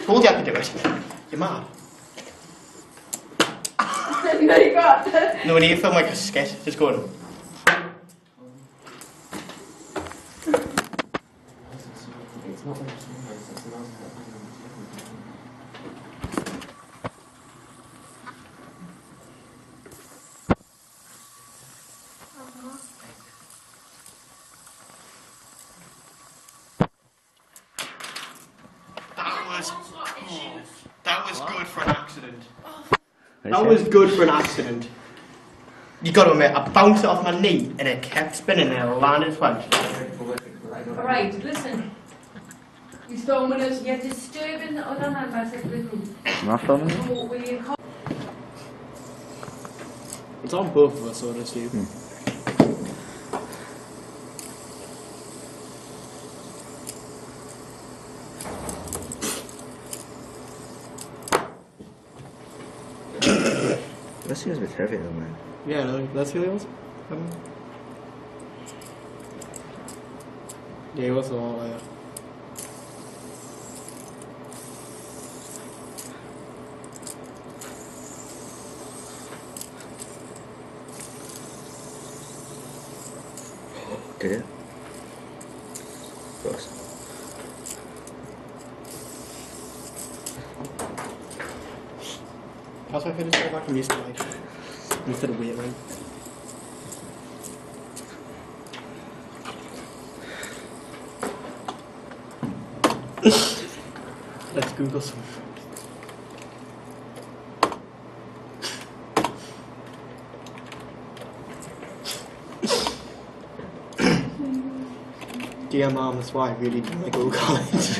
Told you I could do it. You're mad. No, you got. No, we need to film like a skit. Just go on. That was good for an accident. That was good for an accident. You got to admit, I bounced it off my knee and it kept spinning and it landed flat. Alright, listen. You're filming us, you're disturbing the other members of the group. I'm not filming. So will you come? It's on both of us, so it's you. That seems a bit heavy though, man. Yeah, no, let's feel yours. Yeah, what's the one like Did it? Of course. That's why I feel it's like I'm used to like instead of weight line. Let's Google some. Dear Mom, that's why I really don't like go to college.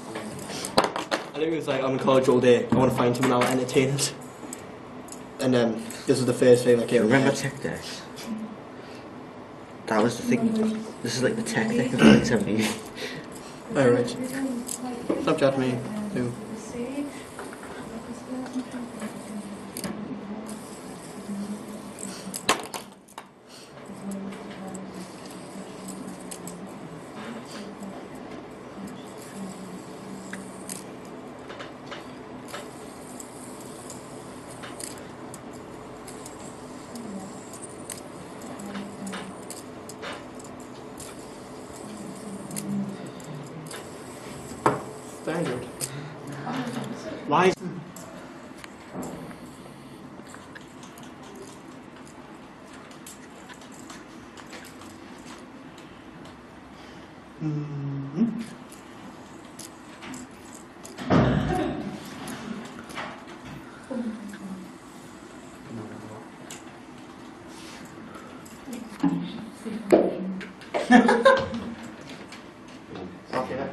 I think it was like, I'm in college all day, I want to find someone I'll entertain it. And then, this was the first thing that came to my Remember head. tech decks? That was the thing. This is like the tech deck of the 1970s. Oh, right. Stop chatting me, too. Standard. Why? Okay.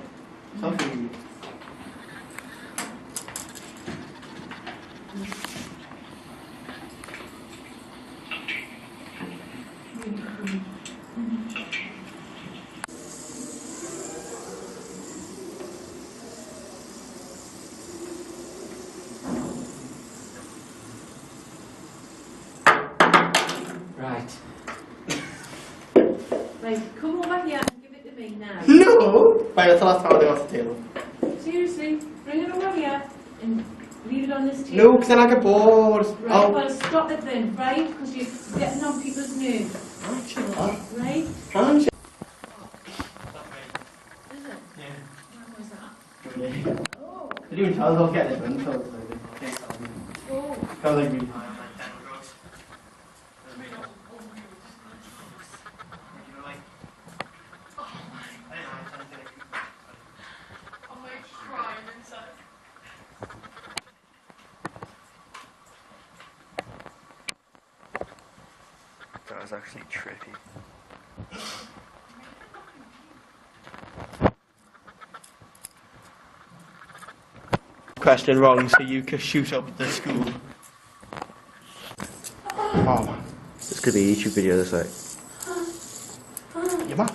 Something. Right. Right, come over here and give it to me now. No! Right, that's the last time I off the table. Seriously, bring it over here and leave it on this table. No, because then I get bored. Right, Oh. well stop it then, right? Because you're getting on people's nerves. Angela. Right? Angela. Is it? Yeah. What was that? Oh. I didn't even tell us I'll get this one, so it's like, Oh. I was like really high on like 10 drugs. That was actually trippy. Question wrong, so you can shoot up the school. Oh man. This could be a YouTube video, this like. Yeah, man.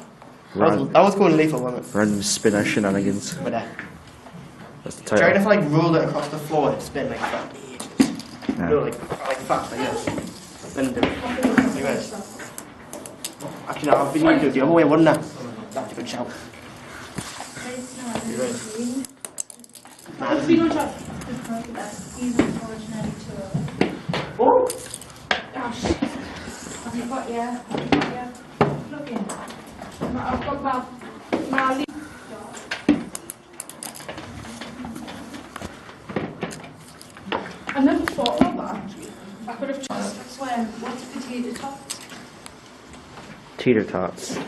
That was going lethal, wasn't it? Random spinner shenanigans. But That's the do you reckon title. if I like rolled it across the floor, it'd spin like for ages? No. No, like fast, I guess. Then do it. Like this. Actually, no, I've been doing it the other way, wouldn't I? That's a good shout. You ready? Oh! Gosh. Have you got yeah? Look in. I've got my I never thought of that. I could have just what's potato tots? Teeter tots.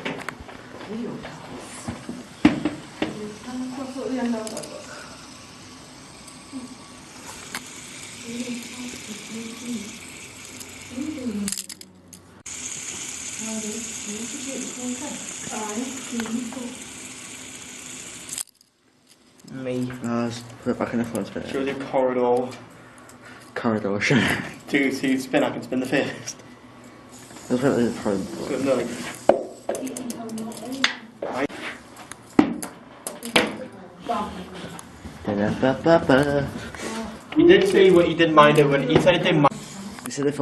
Me. Let's put it back in the front spin. Show the corridor. Corridor, sure. To spin, I can spin the first. Let's put it in the front. Good, no, Ba-ba-ba-ba. He did say what he didn't mind it when he said it didn't mind. He said if